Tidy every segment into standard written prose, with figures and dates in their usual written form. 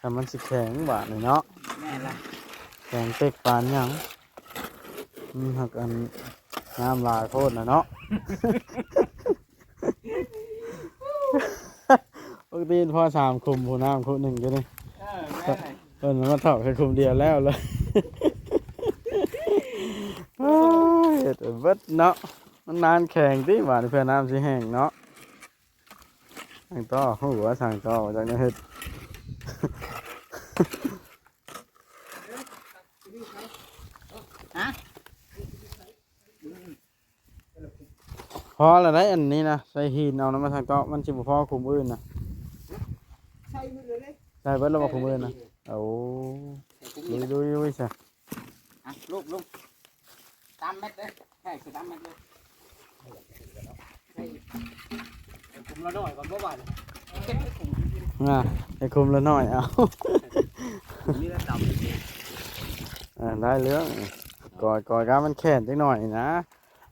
ถ้ามันสิแข็งบาดนี่เนาะแม่นละ แข็งเต็กปานหยังหักอันน้ำลายโพดน่ะเนาะ ปกติพอ3คุมผู้น้ำคุม1อยู่นี่ แม่นเลย เพิ่นมาเท่าแค่คุมเดียวแล้วเลยเฮ็ดเบิดเนาะมันนานแข็งติบาดนี่เพื่อน้ำสิแห้งเนาะสั่งต่อฮู้ว่าสั่งต่อว่าจังได๋เฮ็ด ฮะ พอแล้วได้อันนี้นะใส่หินเอาน้ำมาทางต่อมันสิบ่พอคุมอื่นนะ ใช่มือเลย ได้เบิดแล้วบ่คุมอื่นนะเอาดูซะ อ่ะลูกตามเม็ดเลยใช่คือตามเม็ดเลยผมละหน่อยก่อนบ่บ่ายเก็บผม น่ะให้คุมละหน่อยเอา นี่ละต่ำ ได้เรื่องก่อยกามันแข็งจังหน่อยนะ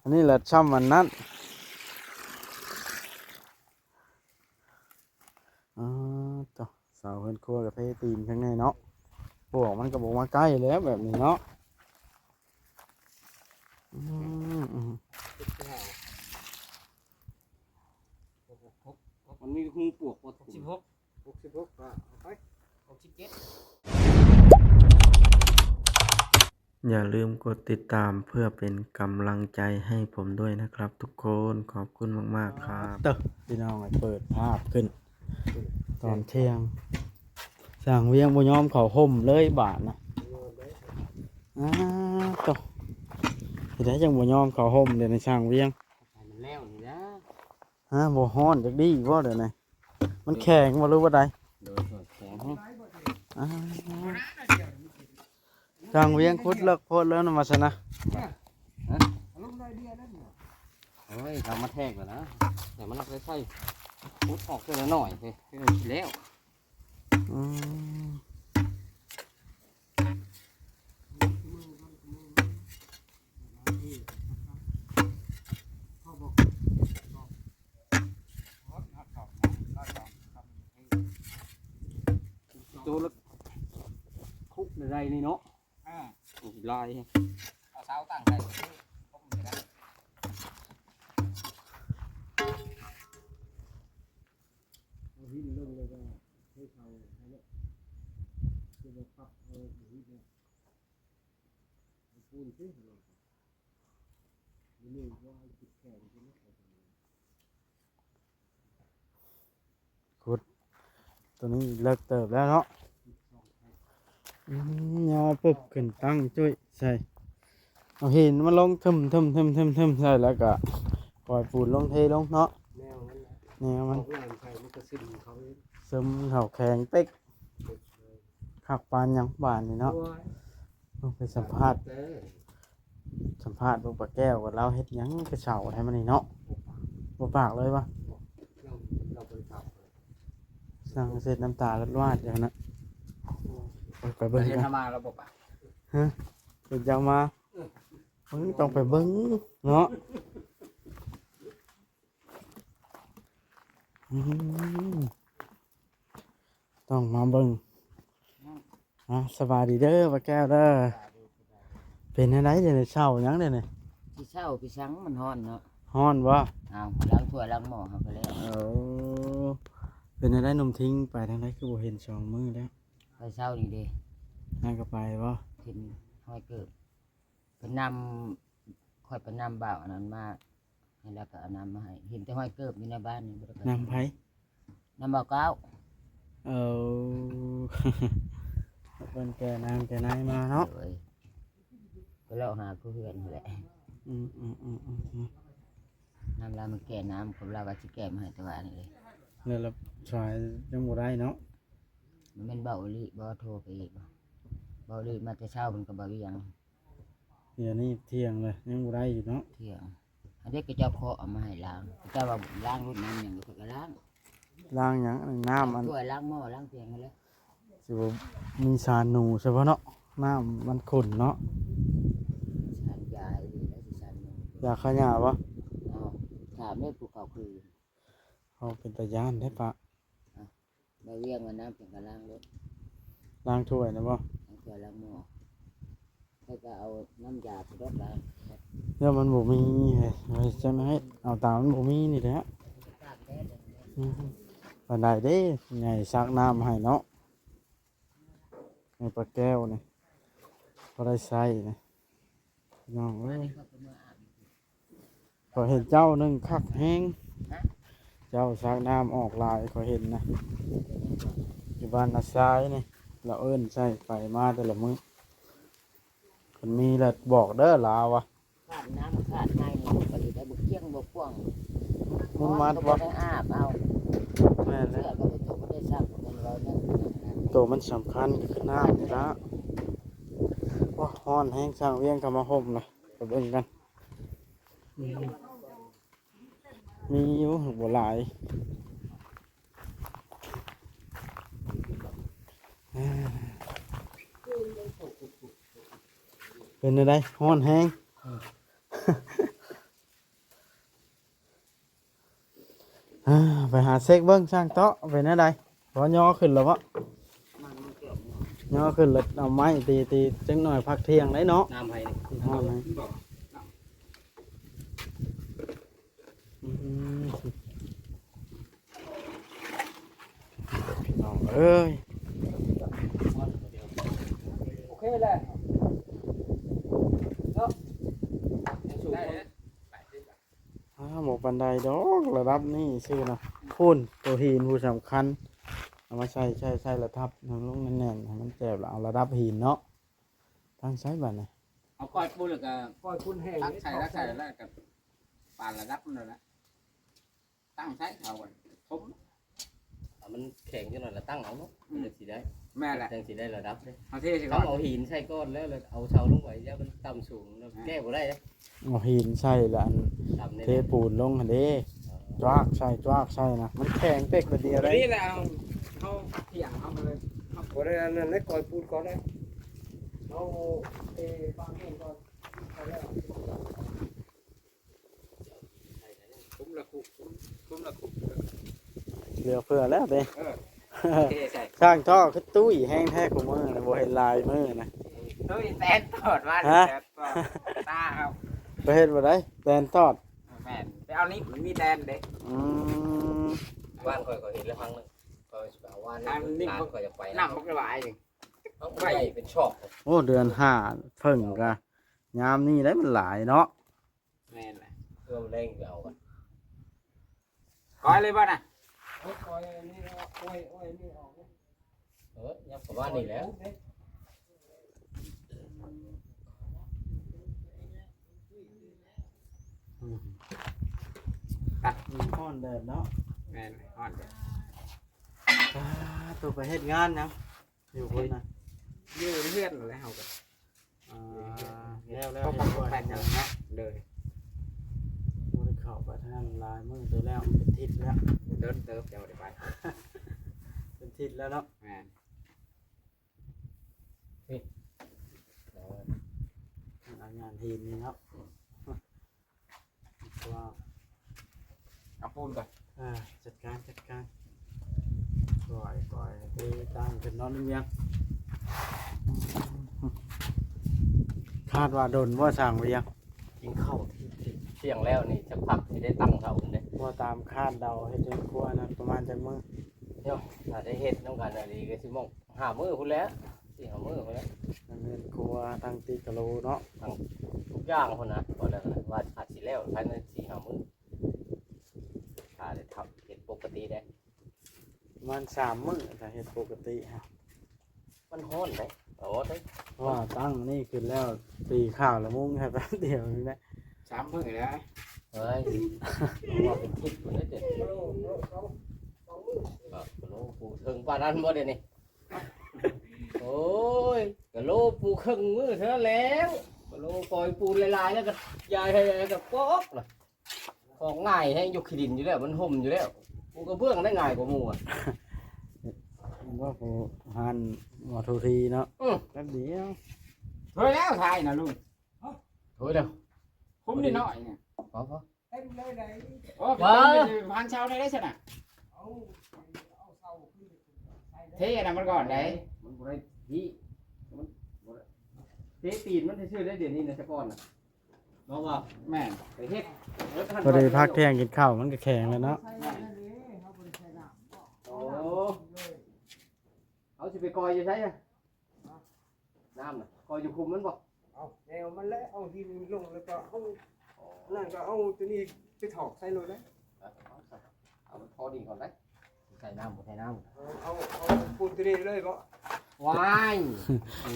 อันนี้แหละช่ำมันนั้นต่อเสาเพิ่นครัวกับเทตีนข้างในเนาะพวกมันก็บอกมาใกล้แล้วแบบนี้เนาะมันมีหูปวก66ก็ไป67 อย่าลืมกดติดตามเพื่อเป็นกำลังใจให้ผมด้วยนะครับทุกคนขอบคุณมากๆครับพี่น้องเปิดภาพขึ้นตอนเที่ยงสั่งเวียงบ่ยอมเขาห่มเลยบาทนะต่อที่ได้จังบ่ยอมเขาห่มเดี๋ยวในสั่งเวียง มันแล้วนี่นะ บ่ฮ้อนจักดีบ่เดี๋ยวนี้มันแข็งบ่รู้ว่าใด โดยแข็ง สั่งเวียงคุดเลิกโพดแล้วนำมาซะนะ เฮ้ยทำมาแทกแล้วนะแต่มันค่อยๆพุดออกทีละหน่อยเลยแล้ว อืม ตัวละคุกในไรนี่เนาะลายเอาเสาตั้งใจคุดตัวนี้เลิกเติบแล้วเนาะยอปึ๊บขึ้นตั้งจุ้ยใส่เอาหินมาลงทึมใส่แล้วก็ปล่อยปูนลงเทลงเนาะแนวมันซึมเขาแข็งเป๊กขักปานยังบานนี่เนาะต้องไปสัมภาษณ์พวกปลาแก้วกับเราเฮ็ดหยังกระเฉาให้มันนี่เนาะบ่ปากเลยวะสั่งเสร็จน้ำตาลวาดอย่างนั้นไปเบิ้ง เห็น กัน มาระบบอ่ะ เป็นยาวมามึงต้องไปเบิ้งเนาะต้องมาเบิ้งสบายดีเด้อปลาแก้วเด้อเป็นอะไรเดี๋ยวนี้เช้ายังเดี๋ยวนี้ ที่เช่าพี่ช้างมันฮ้อนเนาะ ฮ้อนวะ เอาล้างถ้วยล้างหม้อเขาไปแล้ว เป็นอะไรนมทิ้งไปทางไหนคือบ่เห็นสองมือแล้ว ไปเช่านี่เด้ นั่งก็ไปวะ เห็นห้อยเกิดเป็นนำค่อยเป็นนำบ่าวอันนั้นมาให้แล้วก็เอานำมาให้เห็นแต่ห้อยเกิดอยู่ในบ้านนี่บ่ได้ไป นำไผ นำบ่าวเก้า เอา เป็นแก่นางแก่นายมาเนาะ เลยก็เลาะหากูเฮือนนั่นแหละ อืม น้ำลามันแก่น้ำผมเราว่าสิแก่มาให้แต่ว่านี่เลย แล้วเราชายยังบ่ได้เนาะ มันเป็นเบาอีหลีบ่โทรไปอีกบ่เบาอีหลีมาแต่เช้ามันก็บ่เวียง เดี๋ยวนี้เที่ยงเลยยังบ่ได้อยู่เนาะ เที่ยงอันนี้ก็เจ้าพ่อเอามาให้ล้างเจ้าว่าล้างรถน้ำอย่างนี้ก็ล้าง ล้างหยังน้ำมัน ถ้วยล้างหม้อล้างเตียงกันเลย สิบ่มีสารหนูเฉพาะเนาะน้ำมันขุ่นเนาะ สารยาอีหลีแล้วสิสารหนึ่ง อยากขยะวะ เอาถามได้ภูเขาคือ เขาเป็นตะยานได้ปะ บ่เวียงว่าน้ำเป็นกระล้างรถ ล้างถ้วยนะบ่ เอาเกลือล้างหม้อแล้วก็เอาน้ำยาไปรดล้าง เดี๋ยวมันบ่มีไว้จะไม่ให้เอาตามมันบ่มีนี่แหละ ตากแดดเลย ปานใดเด้ใหญ่ซักน้ำให้เนาะในปลาแก้วนี่ก็ได้ใส่นะน้องเอ้ย เขาก็มาอาบ ขอเห็นเจ้านึงคักแห้งเจ้าซักน้ำออกลายขอเห็นนะอยู่บ้านนาซ้ายนี่เราเอิ้นใส่ไปมาแต่ละมื้อคนมีแล้วบอกเด้อลาวะ ขาดน้ำขาดไงนี่ก็เลยได้บุกเกี้ยงบุกพ่วง มุนมัด ก็ วะ ได้อาบเอา แม่น เสื้ แล้ อ ว ก็ไปตกได้ซักกันเราเนี่ย ตัวมันสำคัญคือน้ำนี่ละว่าฮ้อนแห้งสร้างเวียงกับมาห่มเลยไปเบิ่งกันมีอยู่บ่หลายเป็นอะไรฮ้อนแห้ง ไปหาเซ็กเบิ้งช่างเตาะเป็นอะไรพอย่อขึ้นแล้ววะย่อขึ้นแล้วเอาไม้ตีจังหน่อยพักเที่ยงได้เนาะ น้ำให้ ฮ้อนไหมน้องเอ้ย โอเคเลย หมกบันไดดอกระดับนี่ชื่อนะพูนตัวหินผู้สำคัญเอามาใช่ระทับน้ำลงแน่นๆให้มันแจ็บแล้วเอาระดับหินเนาะตั้งใช้บัดนะ เอาก้อยปูแล้วก็ ก้อยพุ่นแห้ง ตั้งใส่แล้วกับปานระดับมันแล้วตั้งใส่เอาไว้ผม มันแข็งจังหน่อยละตั้งเอาเนาะมันจะสิได้ แม่แหละ จังสิได้ระดับเลย เอาเทสิก่ ต้ อ อน งเอาหินใส่ก้อนแล้วเอาเสาลงไว้แล้วมันต่ำสูงแล้วแก้บ่ได้เลย เอาหินใส่แล้วอัน ต่ำเนี่ย เทปูนลงหั่นเด้จวากใส่นะมันแข็งเป๊กแบบเดียวได้ นี่แหละเขาเถียงเขามาเลย บ่ได้อันนั้นได้ก้อยพุ่นก่อนได้เอาฟางแห้งก่อนเอาแล้ว คุ้มละคุกคุ้มละคุก เหลือเพื่อแล้วเด้ เทใส่ ช่างท่อคือตุ้ยแห้งแท้ของมือนะบ่เห็นลายมือนะ เฮ้ยแตนตอดมาแตนตอดตาครับ ไปเห็นบ่ได้แตนทอด แม่ไปเอานี้มีแตนเด็ก อืม ว่านข่อยก็เห็นแล้วครั้งนึงก็เอาว่านร้านข่อยจะไป น้ำมันก็ไหล เอาไปเป็นชอบ โอ้เดือนห้าเพิ่งกะยามนี้ได้มันหลายเนาะ แม่แหละ เพื่อแรงเอากัน ก้อยเลยป่ะน่ะ เอาก้อยอันนี้เอาอ้อยนี่ออกนะ ยับกับว่านนี่แล้ว ฮ้อนแดดเนาะ แม่อ่อน ตัวไปเฮ็ดงานนะอยู่คนนะ ยืดเพื่อนเลยเขาก็ แล้ว เขา เฮ็ด ปัก ด้วย แปดอย่างเงี้ยเลย บ่ได้เข้าไปทางนั้นลายมือไปแล้วเป็นทิศแล้ว เดินเติบเดี๋ยวไป เป็นทิศแล้วเนาะ แม่ งานหินนี่เนาะว้าว เอาปูนก่อน จัดการปล่อยไปตั้งเป็นนอนเวียงคาดว่าโดนว่าสั่งเวียง กินข้าวเที่ยงแล้วนี่จะพักสิได้ตั้งเสาเนี่ย ว่าตามคาดเดาให้จนกลัวนะประมาณจังมือ เดี๋ยวถ้าได้เฮ็ดน้ำกันอะไรก็สิมอง5 มื้อพุ่นแล้วสิ5 มื้อพุ่นแล้ว เงินกลัวตั้งตีกะโลเนาะ ทุกอย่างพุ่นนะบ่แล้วว่าอาจสิแล้วภายใน4-5 มื้อถ้าได้ทำเฮ็ดปกติได้ ประมาณ3 มื้อถ้าเฮ็ดปกติฮะ มันฮ้อนได้เอาได้ เพราะว่าตั้งนี่ขึ้นแล้วตีข้าวละมุ้งแค่แป๊บเดียวนี่นะ 3 มื้อแล้ว เฮ้ยว่าเป็นทิศพุ่นได้เด้อ โลโลปูถึงปานนั้นบ่เดี๋ยวนี้โอ้ยกะโลปูครึ่งมือเท่านั้นแล้วกะโลปล่อยปูหลายๆแล้วก็ยายให้กับป๊อกน่ะของง่ายให้ยกขี้ดินอยู่แล้วมันห่มอยู่แล้วปูกระเบื้องได้ง่ายกว่าหมู่อ่ะ ว่าผู้หันหมอทุทีเนาะแป๊บเดียว เฮ้ยแล้วทายนะลุง โอ้ยเดี๋ยว คุ้มนิดหน่อยเนี่ย พอ เต็มเลยได้ โอ้เป็นพันเช้าได้ได้ใช่ไหม เอาเสาขึ้นใส่ เท่นะมันก่อนได้ มัน มันบ่ได้ที่มันบ่ได้เตะตีนมันชื่อได้เดี๋ยวนี้นะแต่ก่อนน่ะน้องว่า แม่น ไปเฮ็ด พอได้พักเที่ยงกินข้าวมันก็แข็งแล้วเนาะ โอ้เอาสิไปกอยอยู่ใช่อะน้ำน่ะกอยอยู่คุมมันบ่ เอาแนวมันแล้วเอาดินลงแล้วก็เอานั่นก็เอาตัวนี้ไปถอกใส่เลยนะ เอามันพอดีก่อนได้ใส่น้ำบ่ใส่น้ำ เอาปูนตัวนี้เลยบ่ ว้าย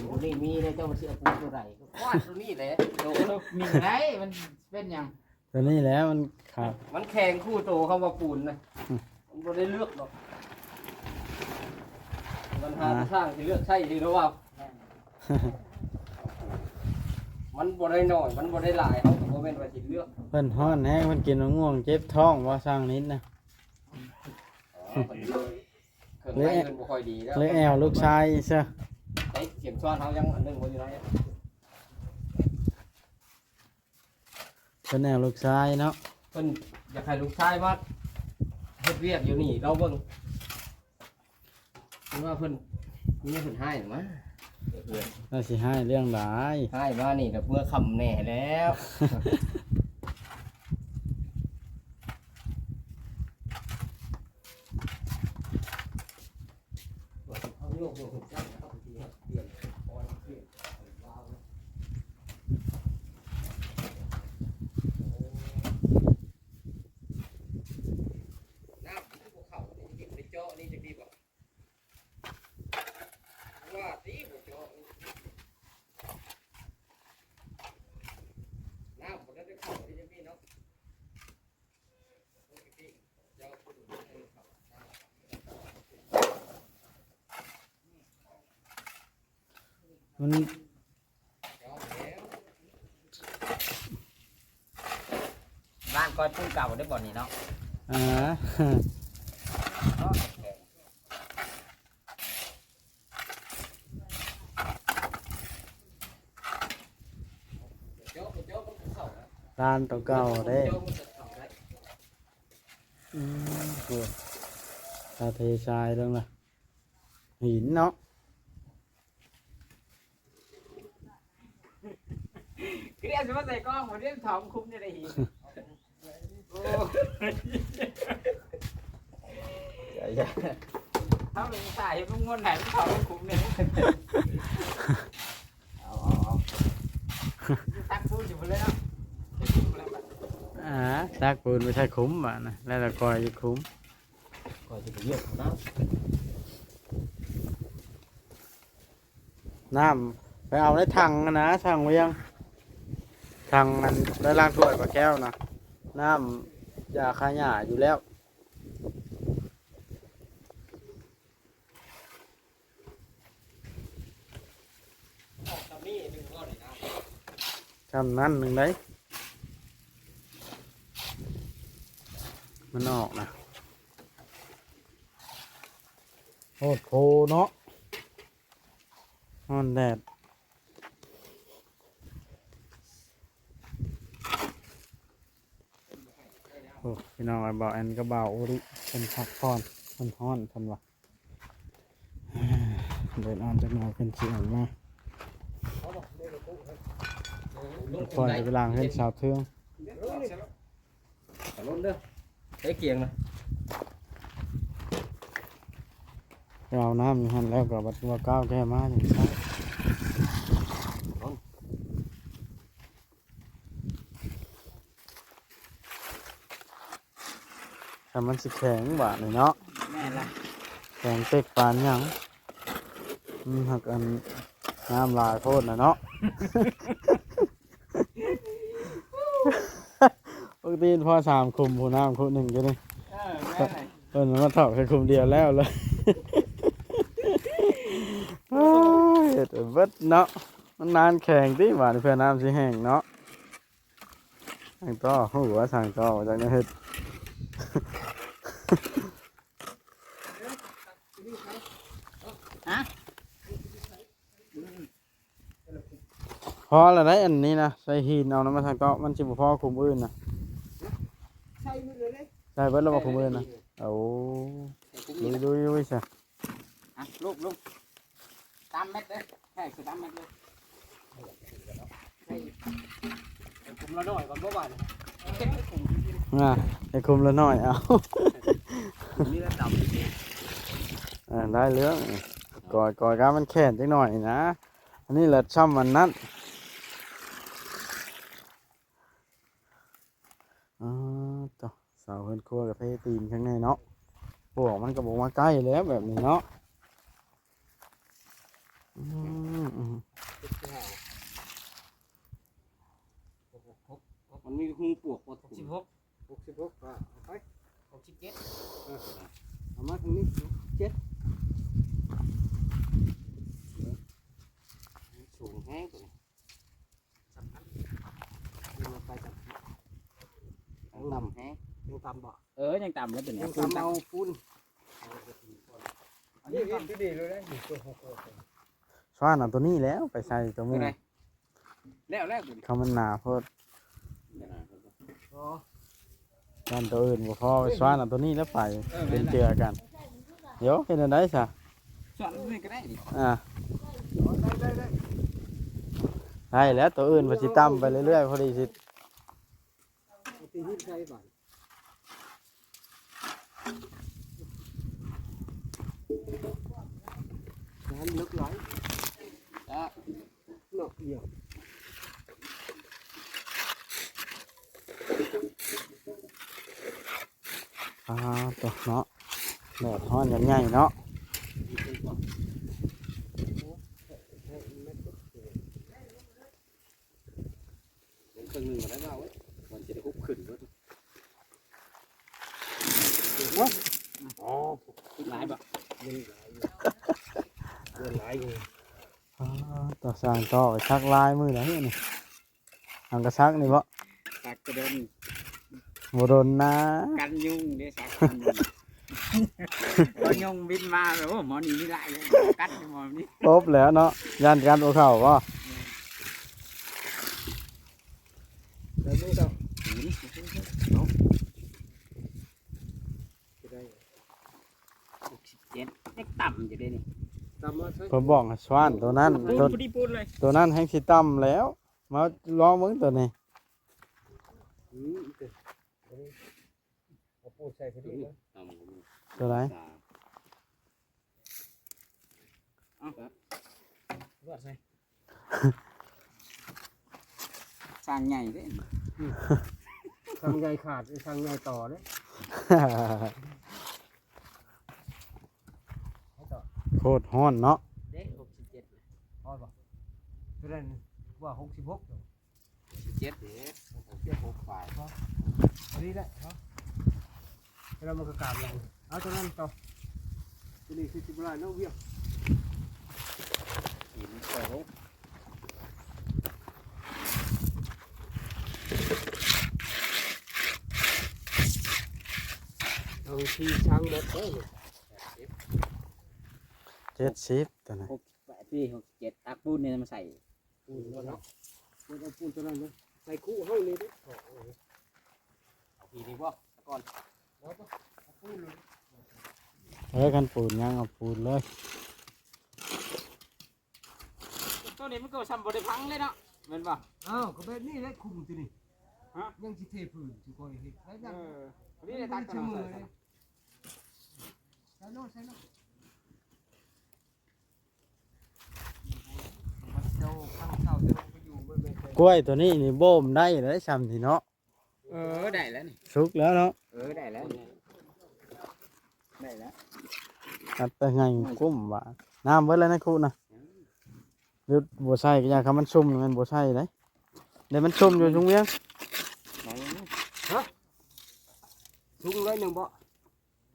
ตัวนี้มีเลยเจ้ามาเสียปูตัวใดก็วาดตัวนี้แหละโดน มีไงมันเป็นหยัง ตัวนี้แหล้วมันขาด มันแข่งคู่โตคำว่าปูนนะมันบ่ได้เลือกหรอกมันหาสร้างที่เลือกใช่ดีหรือว่ามันบ่ได้น้อยมันบ่ได้หลายเขาก็บ่แม่นว่าสิเลือก เพิ่นฮ้อนแฮงเพิ่นกินมะม่วงเจ็บท้องว่าสร้างนิดนะ เครื่องในมันบ่ค่อยดีแล้ว เลยแอวลูกชายซะ ไอ้เข็มซ้อนเขายังอันนึงบ่อยู่ไหน เพิ่นแอวลูกชายเนาะ เพิ่นอยากให้ลูกชายมาเฮ็ดเวียกอยู่นี่เราเบิ่งเพิ่นว่าเพิ่นมีเพิ่นให้หรือมั้ย น่าสิให้เรื่องหลาย ให้มานี่แบบเมื่อค่ำแน่แล้วเอาโยกโยกจับเอาทีเปลี่ยนปอนเปลี่ยนวาวน้ำที่ภูเขานี่กินในเจาะนี่จะดีบ่ว่าตีบ่เจาะน้ำบ่ได้เข้าที่จะมีเนาะโอเคเจ้าคุณให้เข้ามัน บ้านก้อยปูนเก่าได้บ่นี่เนาะ อ่า ร้านตัวเก่าเด้โอ้ตาเทชายเรื่องละหินเนาะ เรียกสิว่าใส่กล้องบ่เรียกถอมคุ้มได้หินโอ้ถ้าเป็นสายมันงวนไหนมันถอมคุ้มเนี่ยเอาตักปูนอยู่เลยเนาะ ตักปูนไม่ใช่คุ้มอ่ะนะแล้วแต่กอยจะคุ้ม ก่อนจะไปเยี่ยมน้ น้ำไปเอาในถังนะสั่งไว้ยังถังมันได้ล้างถ้วยปลาแก้วนะน้ำยาคาหญ้าอยู่แล้ว ำออกตำนี่หนึ่งก้อนเลยนะ ทำนั้นหนึ่งได้มันออกนะโอ้โหเนาะนอนแดดโอ้พี่น้องไอ้บ่าวแอนก็บ่าวโอริเป็นพักผ่อนเป็นฮ้อนคนวะเดินอ่านจากหนอยเป็นเสียงมาปล่อยไปล้างเห็นสาวเทือง แต่ล้นเด้อใช้เกียงนะ ไปเอาน้ำอยู่หันแล้วก็บัดว่าก้าวแก้มาอย่างนี้แต่มันสิแข็งบาดเลยเนาะ แม่ละ แข็งเต็กปานหยังหักอันน้ำลายโพดนะเนาะ ปกติพ่อสามคุมผู้น้ำคุมหนึ่งก็ได้ แม่ไหน เพิ่นมาถอกแค่คุมเดียวแล้วเลยเฮ็ดเบิดเนาะมันนานแข็งติหวานเพื่อน้ำสิแห้งเนาะสั่งต่อหัวสั่งต่อจากนั้นเฮ็ด พอแล้วได้อันนี้นะใส่หินเอาน้ำมาทางเตาะมันสิบ่พอคุมอื่นนะ ใช่มือเลยเลย ใส่เบิดแล้วบ่คุมอื่นนะโอ้ดูซะ ลูก ตามเม็ดเลยแค่คือตามเม็ดเลย ผมละน้อยก่อนบ่ว่านี่ อ่ะให้คุมละหน่อยเอา นี่ระดับ ได้เรื่องก่อยก้ามันแข็งจังหน่อยนะอันนี้แหละช่ำมันนั้นต่อเสาเพิ่นครัวกับเพตีนข้างในเนาะพวกมันก็บอกมาใกล้แล้วแบบนี้เนาะอืม มันมีหูปวกหมด 66 66ก็เอาไป 67 เอามาทางนี้7 สูงแห้งตัวนี้ เอาไปจับ ต่ำแห้ง ยังต่ำบ่ ยังต่ำแล้วตัวนี้ ยังต่ำเอาปูนนี่ที่ดีเลยนะนี่ตัว6 สว่านเอาตัวนี้แล้วไปใส่ตัวมู แล้วตัวนี้ เขามันหนาโพด อ๋อ ด้านตัวอื่นบ่พอสว่านเอาตัวนี้แล้วไปเป็นเจือกันเดี๋ยวเห็นอะไรซะ ส่วนนี้ก็ได้ดิ ได้ ได้แล้วตัวอื่นมันสิตั้มไปเรื่อยๆพอดีสิ เอาตีหินใส่บ้านน้ำลึกไหล แล้ว เนาะเอี่ยว ตัวเนาะแดดร้อนใหญ่ๆเนาะ เครื่องนึงมาได้แล้วมันจะได้คุบขึ้นเว้ย อ๋อ หลายบ่ เงินหลายอยู่ ตัวสร้างต่อไปชักลายมือไหนนี่ทางกระชักนี่บ่ สักกระเด็น บ่โดนนะ กันยุงเด้สักกันยุงก็ยุงบินมาแล้วหมอนี่ไม่ไล่เลยกัดหมอนี่ ครบแล้วเนาะยันกันโอเข้าบ่ แล้วนี่ก็จะได้ 67ยังต่ำอยู่เลยนี่ ตามมาใช่ เพิ่นบอกให้สว่านตัวนั้น ปูน ตัว พอดีปูนเลย ตัวนั้นแห้งสิต่ำแล้ว มาลองเบิ่งตัวนี้ อีกตัวเอาปูนใส่พอดีนะ ตัวไหน ว่าใช่สร้างใหญ่เด้ ทางใหญ่ขาดทางใหญ่ต่อเลย โคตรฮ้อนเนาะ เด้67 พอป่ะตัวนั้นว่า66 7เด้6ฝ่าย พอดีแล้วเนาะแล้วมันก็กราบลงเอาตัวนั้นต่อตัวนี้คือ10 ลายเนาะเวียง หินโต เอาที่ช้างหมดเลย 70ตัวนั้น 67ตักปูนเนี่ยมาใส่ ปูนแล้วเนาะเอาปูนตัวนั้นเลยใส่คู่เฮานี่ดิ เอาทีนี้บ่ก่อน เอาป่ะเอาปูนเลย กันปูนยังเอาปูนเลย ตัวนี้มันก็ซ้ำบ่ได้พังเลยเนาะแม่นบ่ อ้าวก็แบบนี้แหละคุมตัวนี้ฮะยังสิเทพื้นสิคอยเฮ็ดได้ยัง นี่ได้ตักกัน มื มา อ ใส่ เลยใส่โน่ใส่โน่มันเจ้าข้างเจ้าจะลงไปอยู่ไม่เป็น กล้วยตัวนี้นี่โบ่มได้เลยซ้ำนี่เนาะ ได้แล้วนี่ สุกแล้วเนาะ ได้แล้วได้แล้ว ตัดไปไงกุ้มว่าน้ำเบิดแล้วนะครูนะหรือบัวไส้ก็อยากให้มันชุ่มมันบัวไส้เลยเดี๋ยวมันชุ่มอยู่ตรงเวียง ทุ่งเลยหนึ่งบ่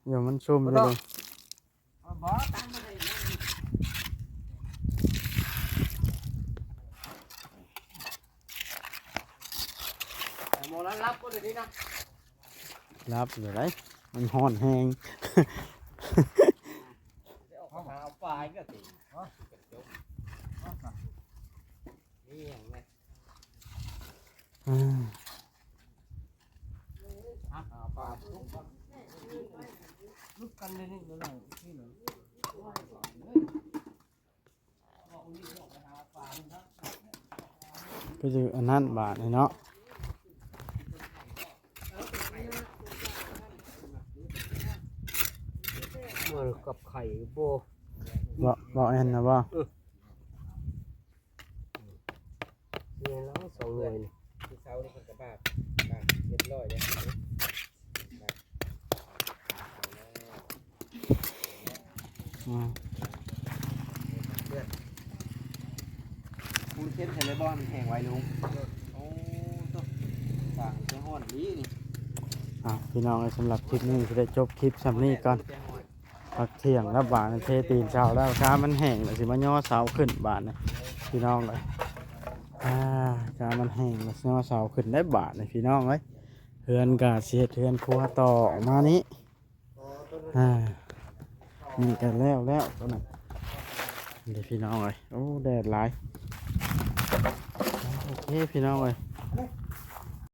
เดี๋ยวมันชุ่มอยู่ตรง บ่ตามมาได้ หมอนั้นรับก็เลยนี่นะ รับอยู่ไรมันห่อนแห้ง เอาหาเอาปลายก็ตินี่อย่างนี้ อืม เอาปลา ลุกกันเลยนี่เดี๋ยวเราที่เหลือ ก็คืออันนั้นบาทนี่เนาะ เมื่อกับไข่โบ บ่แอนนะบ่ เนี่ยแล้วสองหน่วยนี่ ที่เช้านี่คนกระบาดเรียบร้อยเลย อืม ปูนเข้มใส่เลยบอลมันแห้งไวลุงโอ้ต้องฝางจะห่อนนี้นี่ พี่น้องสำหรับคลิปนี้จะได้จบคลิปสำนี้ก่อนพักเที่ยงแล้วบาทเทตีนเช้าแล้วค้ามันแห้งแล้วสิมาย่อเสาขึ้นบาทนะพี่น้องเลยค้ามันแห้งแล้วย่อเสาขึ้นได้บาทเลยพี่น้องเลยเฮือนกาเสียเฮือนครัวต่อออกมานี้นี่กันแล้วตัวนั้นเดี๋ยวพี่น้องเลยโอ้แดดหลายโอเคพี่น้องเลย